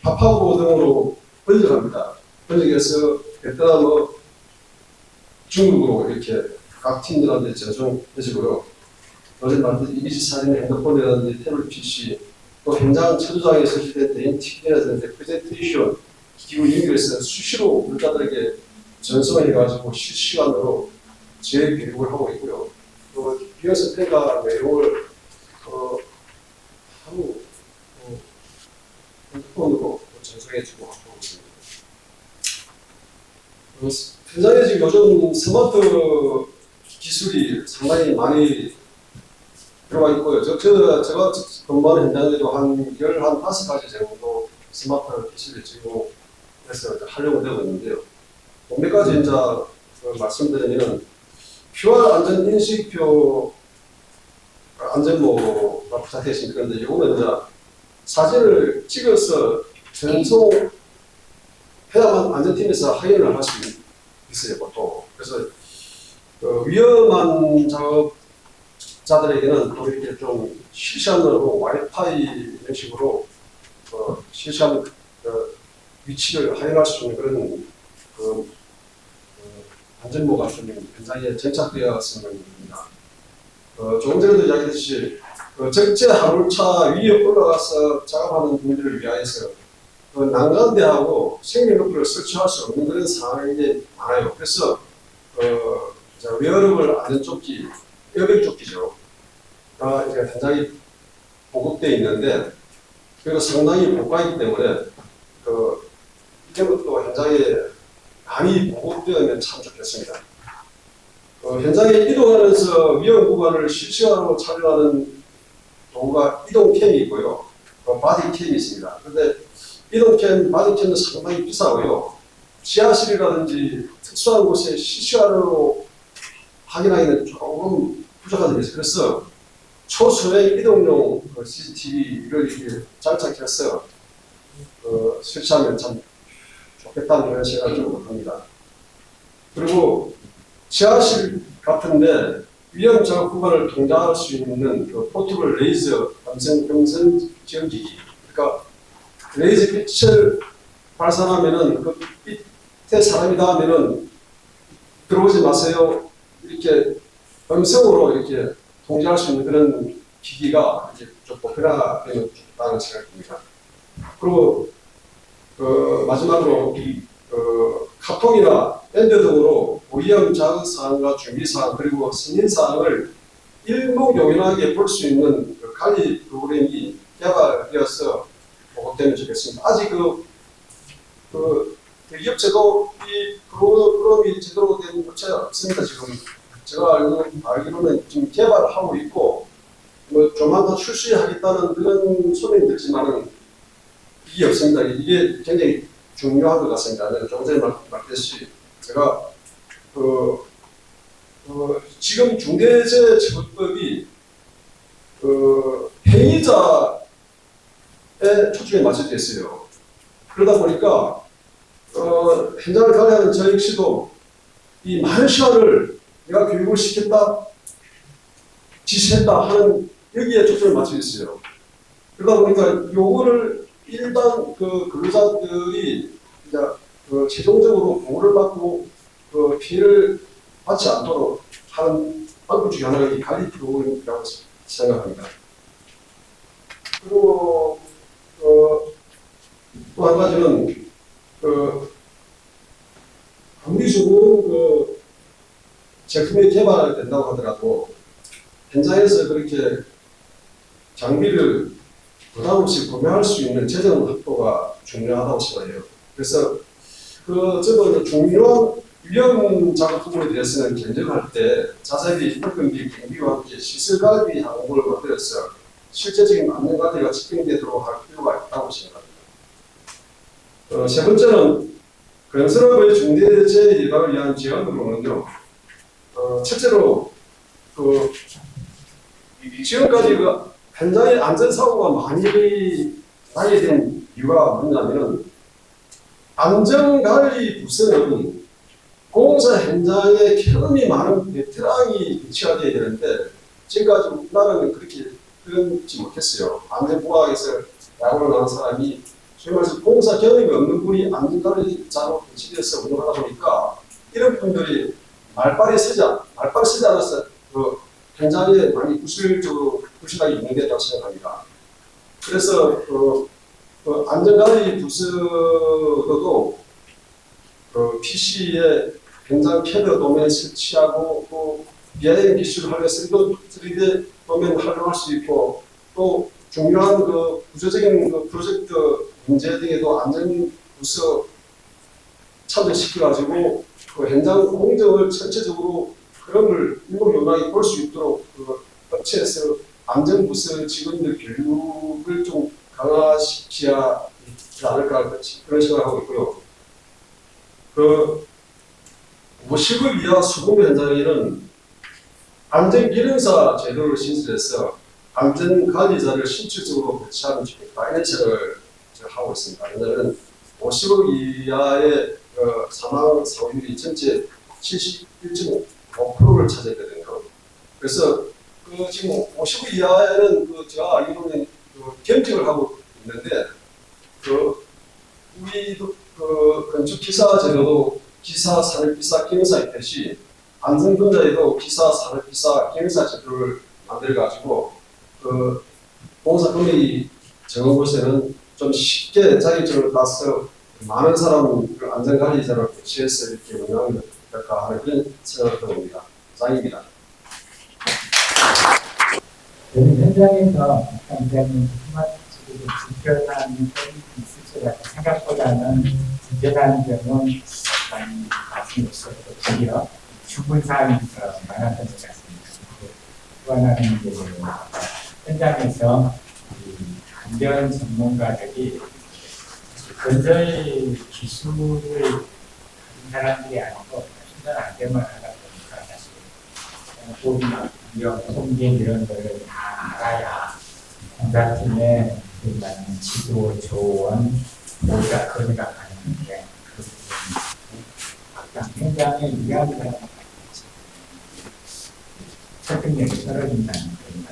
파파고 등으로 번역합니다. 번역해서 베트남, 중국으로 이렇게 각 팀들한테 전송해주고요. 어제 말했듯이 이미지 사진, 핸드폰이라든지 태블릿 PC, 또 현장 체조장에 설치된 대인 TV라든지 프레젠테이션 기구 연결해서 수시로 물자들에게 전송해가지고 실시간으로 재교육을 하고 있고요. 또 위험성 평가 내용을 하루 핸드폰으로 전송해주고 하고 있습니다. 현장에 지금 요즘 스마트 기술이 상당히 많이 들어와 있고요. 제가 근무하는 현장에도 한 15가지 정도 스마트 기술이 지금 해서 활용을 되고 있는데요. 몇 가지 이제 말씀드리면 QR 안전 인식표 안전모가 부착되어 있습니다. 그런데 이거는 이제 사진을 찍어서 전송해서 해야만 안전팀에서 하인을 할 수 있어요, 보통. 그래서 위험한 작업자들에게는 또 이렇게 좀 실시간으로 와이파이 이런 식으로 실시간 위치를 확인할 수 있는 그런 안전모가 좀 현장에 정착되었으면 합니다. 조금 전에도 이야기했듯이 적재 하물차 위에 올라가서 작업하는 분들을 위하여서 난간대하고 생명로프를 설치할 수 없는 그런 상황이 많아요. 그래서 웨어러블 안전조끼, 에어백 조끼죠. 이제 현장에 보급되어 있는데 그리고 상당히 고가이기 때문에 이런 것도 현장에 많이 보급되면 참 좋겠습니다. 현장에 이동하면서 위험 구간을 실시간으로 촬영하는 도구가 이동캠이 있고요. 바디캠이 있습니다. 그런데 이동캠, 바디캠은 상당히 비싸고요. 지하실이라든지 특수한 곳에 실시간으로 확인하기는 조금 부족한 점이 있어요. 그래서 초소형 이동용 CCTV를 이렇게 장착해서 설치하면 참 좋겠다는 그런 생각을 좀 합니다. 그리고 지하실 같은데 위험 작업 구간을 통제할 수 있는 포트블 레이저 음성 지원기기, 그러니까 레이저 빛을 발산하면은 그 밑에 사람이 닿으면은 들어오지 마세요 이렇게 음성으로 이렇게 통제할 수 있는 그런 기기가 이제 좀 보편화되면 좋다는 생각입니다. 그리고 마지막으로 카톡이나 밴드 등으로 위험 작업 사항과 준비 사항 그리고 승인 사항을 일목요연하게 볼 수 있는 관리 프로그램이 개발되어서 보급되면 좋겠습니다. 아직 기업체도 이 프로그램이 제대로 된 업체가 없습니다. 지금 제가 알기로는 지금 개발을 하고 있고 조만간 출시하겠다는 그런 소문이 들지만은 이게 없습니다. 이게 굉장히 중요한 것 같습니다. 조금 전에 말했듯이 제가 지금 중대재해처벌법이 행위자의 초점에 맞춰져 있어요. 그러다 보니까 현장을 관리하는 저 역시도 이 많은 시간을 내가 교육을 시켰다, 지시했다 하는 여기에 초점을 맞춰져 있어요. 그러다 보니까 요거를 일반 근로자들이 이제 최종적으로 보호를 받고 피해를 받지 않도록 하는 방법 중에 하나가 이 관리 프로그램이라고 생각합니다. 그리고 또 한 가지는 아무리 좋은 제품이 개발된다고 하더라도 현장에서 그렇게 장비를 부담 없이 구매할 수 있는 재정 확보가 중요하다고 생각해요. 그래서 저도 중요한 위험 작업 부분에 대해서는 견적할 때 자세히 인건비, 경비와 함께 시설관리 항목을 만들어서 실제적인 안전관리가 집행되도록 할 필요가 있다고 생각합니다. 세 번째는 건설업의 중대재해 예방을 위한 지원으로는요. 첫째로 지금까지 현장에 안전사고가 많이 나게 된 이유가 뭐냐면은 안전관리 부서는 공사 현장에 경험이 많은 베테랑이 배치가 되어야 되는데 지금까지 우리나라는 그렇지 못했어요. 안전부학에서 야구를 나온 사람이 소위 말해서 공사 경험이 없는 분이 안전관리자로 배치돼서 운영하다 보니까 이런 분들이 말빨이 쓰지 않아서 현장에 많이 부실하게 운영됐다고 생각합니다. 그래서 안전관리 부서도 PC에 현장 캐드 도면 설치하고 또 BIM 기술을 활용해서 3D 도면 활용할 수 있고 또 중요한 구조적인 프로젝트 문제 등에도 안전 부서 참여시켜가지고 현장 공정을 전체적으로 그런 걸 일목요연하게 볼 수 있도록 업체에서 안전부서 직원들 교육을 좀 강화시켜야 하지 않을까 그런 생각을 하고 있고요. 50을 이하 수공 현장에는 안전기능사 제도를 신설해서 안전관리자를 실질적으로 배치하는 쪽에 파이낸셜을 하고 있습니다. 왜냐하면 50억 이하의 사망 사고율이 전체 71.5%를 차지했거든요. 그래서 지금 50억 이하에는 제가 알기로는 겸직을 하고 있는데 우리도 건축 기사 제도도 기사 산업기사 경영사 있듯이 안전근자에도 기사 산업기사 경영사 제도를 만들어 가지고 공사 금액이 적은 곳에는 좀 쉽게 자격증을 따서 많은 사람을 안전관리자로 배치해서 이렇게 운영을 할까 하는 그런 생각을 해봅니다. 장입니다. 저는 현장에서 굉장히 스마트치를 불편한 점이 있을 것 같아요. 생각보다는 불편한 점은 많이 말씀이 없었고, 오히려 충분 사항이 많았던 것 같습니다. 또 하나는 이제 현장에서 안전 전문가들이 건설 기술을 가진 사람들이 아니고 현장 안전만 하다 보니까 사실 보기나 통계 이런 거를 다 알아야 공사팀에 맞는 지도, 조언, 모두가 건의가 가능한데 그 막상 현장에 이야기를 하는 설득력이 떨어진다는 그런 말씀이습니다.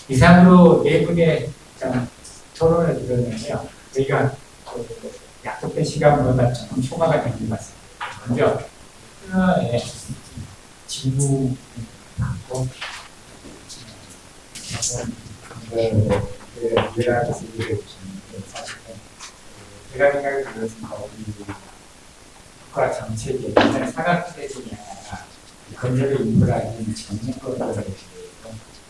이상으로 네 분의 토론을 들었는데요. 저희가 약속된 시간보다 조금 초과가 된 것 같습니다. 먼저 하나의 직무 많고 제가 생각해 보겠습니다. 우리 국가 정책이 사각지대중이 아니라 건설의 인프라인 정책권을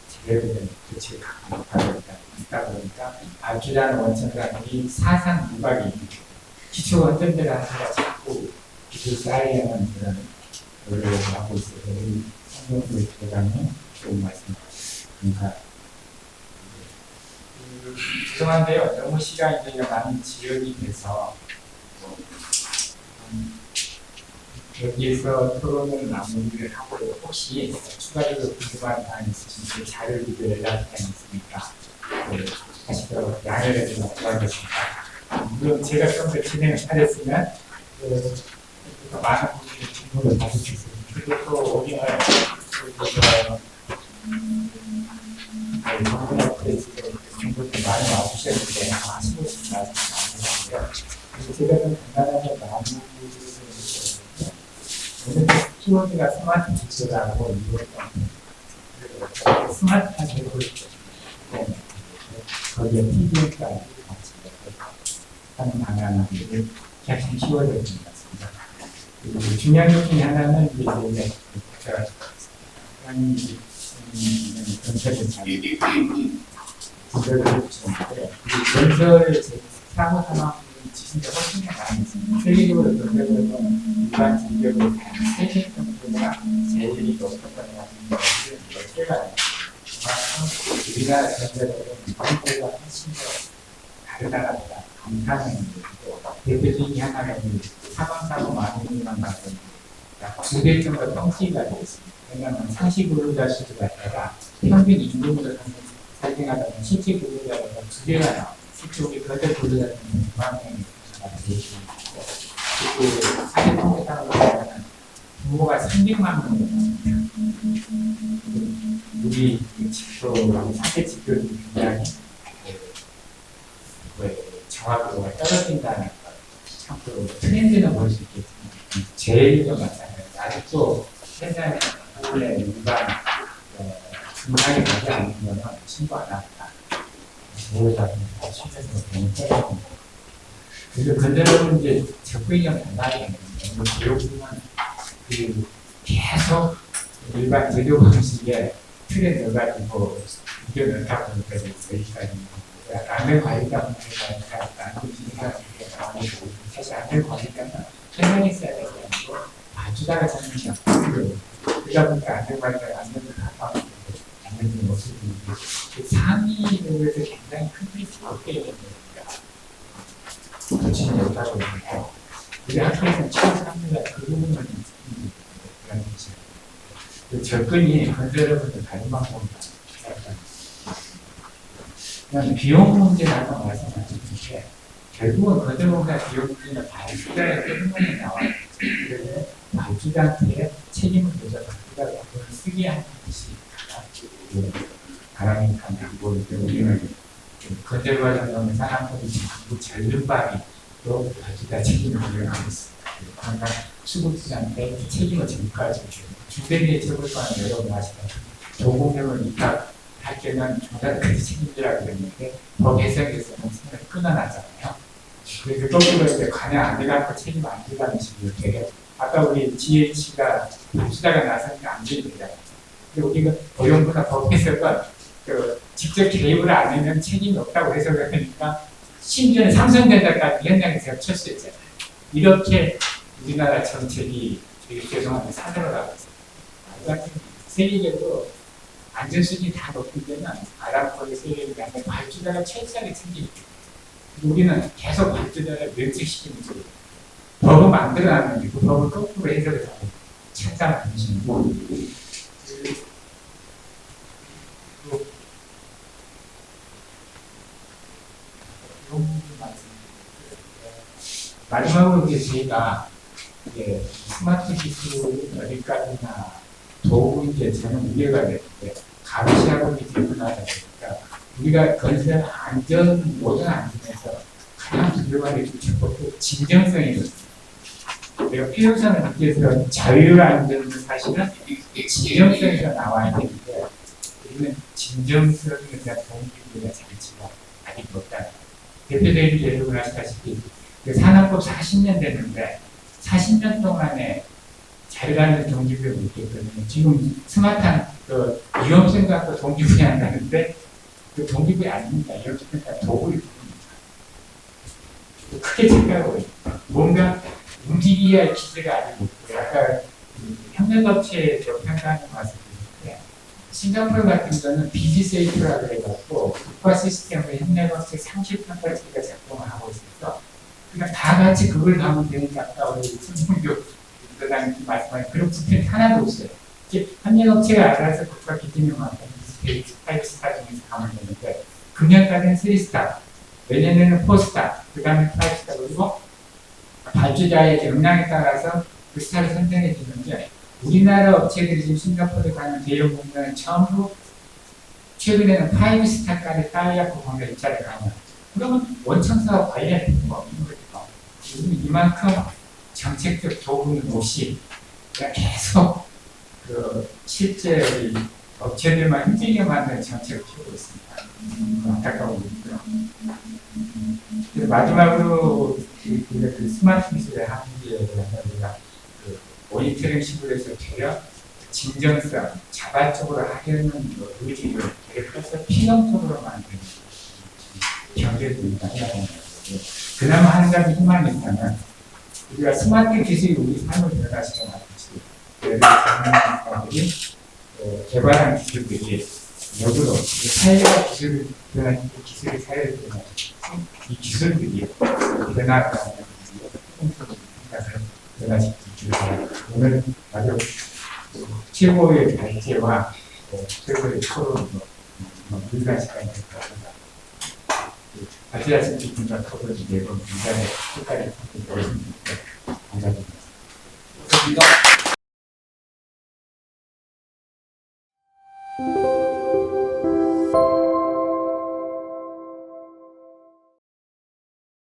제대로 된 조치를 갖고 있다 보니까 발주자는 원천간이 사상 누박이 있는 기초 원전들을 하다가 자꾸 기술 쌓이는 그런 노력을 하고 있어요. 우리 성경부의 대장님 좋은 말씀. 그러니까 죄송한데요. 너무 시간이 저희가 많은 지연이 돼서 여기에서 토론을 마무리를 하고 혹시 추가적으로 궁금한 사항이 있으신지 자료를 연락이 있으니까 다시 더 양해를 해주시면 고맙겠습니다. 물론 제가 좀 더 진행을 하겠으면 많은 분들이 질문을 받을 수 있습니다. 그리고 또 오늘 정부나 프레스도 정부도 많이 와주셨는데 하시고 싶은 말씀 많이 해주세요. 그래서 제가 좀 간단하게 마무리를 키워드가 스마트 직소라고 이루어졌고 스마트한 제도를 거기에 PDF까지 같이 하는 방향을 약간 키워드를 준 것 같습니다. 그리고 중요한 것 중에 하나는 이제 제가 건설을 주셨는데 건설 사고 상황 지진이 훨씬 많이 있습니다. 세계적으로 건설에서 일반 진격으로 세계 정도가 제일이 높았다는 것을 제가 우리나라 건설은 한국과 훨씬 더 다르다라고 감탄하는 것이고 대표적인 하나가 사망사고 많이만 말씀 약 2배 정도 뻥튀기가 되어 있습니다. 왜냐하면 상시 근로자 수를 갖다가 평균 임금으로 살생하다 보면 실제 근로자보다 2배가 나옵니다. 실제 우리 건설 근로자는 2만 명이 되시고 그리고 사회 통계 따라 보면 부모가 300만 명입니다. 우리 지표, 사회 지표를 굉장히 정확도가 떨어진다는 것, 참고로 트렌드는 볼 수 있겠지만 제일도 마찬가지입니다. 아직도 세상에 원래 일반 중상에 가지 않으면 신고 안 합니다. 모르다 보니까 신에서 너무 떨어집니다. 그래서 건설은 이제 접근형 단말이거든요. 교육은 계속 일반 제도 방식에 틀에 넣어가지고 이겨넣다 보니까 여기까지 안전관리가 사실 안전관리가 현장에 있어야 되는 게 아니고 발주자가 찾는 게 아니고 그러다 보니까 안전관리가 안전을 가까워지고 안전을 모습이 상위 레벨에서 굉장히 큰 리스크가 없게 되는 겁니다. 그렇지 못하고 있는데 우리 학교에서는 최상위가 그 부분만 그런 것이 접근이 건설로부터 다른 방법입니다. 비용 문제라고 말씀하셨는데 결국은 거대문과 기업들이나 발주자의 끝문에 나와요. 그래서 발주자한테 책임을 져서 발주자가 돈을 쓰게 하는 것이 바람이 가고 우리는 건설 과정에서 사람들이 전부 절름발이 또 발주자 책임을 물어가고 있습니다. 그러니까 수급자한테 책임을 전가해서 주대리의 처벌권을 여러분 아시다시피 조공명을 입학할 때는 조사까지 책임지라고 그랬는데 법 개정에서는 손을 끊어놨잖아요. 그래서 거꾸로 이제 관여 안 돼갖고 책임 안 지라는 식으로 되게 아까 우리 GH가 발주자가 나서니까 안 되는 거잖아요. 근데 우리가 고용부나 법에서가 직접 개입을 안 하면 책임이 없다고 해석을 하니까 심지어는 삼성전자까지 현장에서 철수했잖아요. 이렇게 우리나라 정책이 되게 죄송한데 산으로 가고 있어요. 세계적으로 안전 수준이 다 높은 데는 아랍권의 세계를 가면 발주자가 철저하게 챙기니까 우리는 계속 발주자를 면책시키는 거예요. 법을 만들어놨는데 그 법을 거꾸로 해석을 하고 찾아가는 것입니다. 마지막으로 이제 저희가 이제 스마트 기술이 어디까지나 도구 이제 저는 이해가 되는데 가시하고 이제 분화하다 보니까 우리가 건설 안전 모든 안전에서 가장 중요한 게 또 진정성이거든요. 내가 필요성을 느껴서 자율 안전은 사실은 진정성에서 나와야 되는데 우리는 진정성에 대한 동기부여 장치가 아직 없다. 대표적인 예를 아시다시피 산업법 40년 됐는데 40년 동안에 자율안전 동기부여 못했거든요. 지금 스마트한 그 위험성 갖고 동기부여 한다는데 그 동기부여 아닙니다. 위험성은 도구일 뿐입니다. 크게 생각하고 있습니다. 뭔가 움직여야 할 기세가 아직 없고요. 아까 협력업체에서 평가하는 말씀드렸는데 싱가포르 같은 경우는 비지세이프라고 해갖고 국가 시스템의 협력업체 30평가치가 작동을 하고 있어서 그러니까 다 같이 그걸 가면 되니까 아까 우리 손준교 부장님 말씀하신 그런 부분이 하나도 없어요. 협력업체가 알아서 국가 기준명하고 스테이지 5스타 중에서 가면 되는데 금년까지는 3스타, 내년에는 4스타, 그 다음에 5스타 그리고 발주자의 역량에 따라서 그 스타를 선정해 주는데 우리나라 업체들이 지금 싱가포르에 가는 대형 공장은 전부 최근에는 5스타까지 따려고 공장 입찰을 가면 그러면 원청사와 관련된 거 없는 거죠. 우리는 이만큼 정책적 도구는 없이 그냥 계속 그 실제 업체들만 힘들게 만드는 정책을 피우고 있습니다. 안타까운 일이죠. 마지막으로 그 스마트 기술의 한계에 대해서 우리가 그 모니터링식으로 해서 되려 진정성, 자발적으로 하려는 의지를 계속해서 필연적으로 만드는 경제들이다 해야 되는 거죠. 그나마 한 가지 희망이 있다면 우리가 스마트 기술이 우리 삶을 변화시켜 나가지 예를 들어 개발한 기술들이 역으로 사회가 기술을 변화시키고 기술이 사회를 변화시키고 이 기술들이 변화하는 생각을 변화시킬 줄 알아요. 오늘 아주 최고의 발제와 최고의 토론으로 유일한 시간이 될 것 같습니다. 아시다시피 분석 커버지 내고 굉장히 끝까지 감사드립니다. 감사합니다.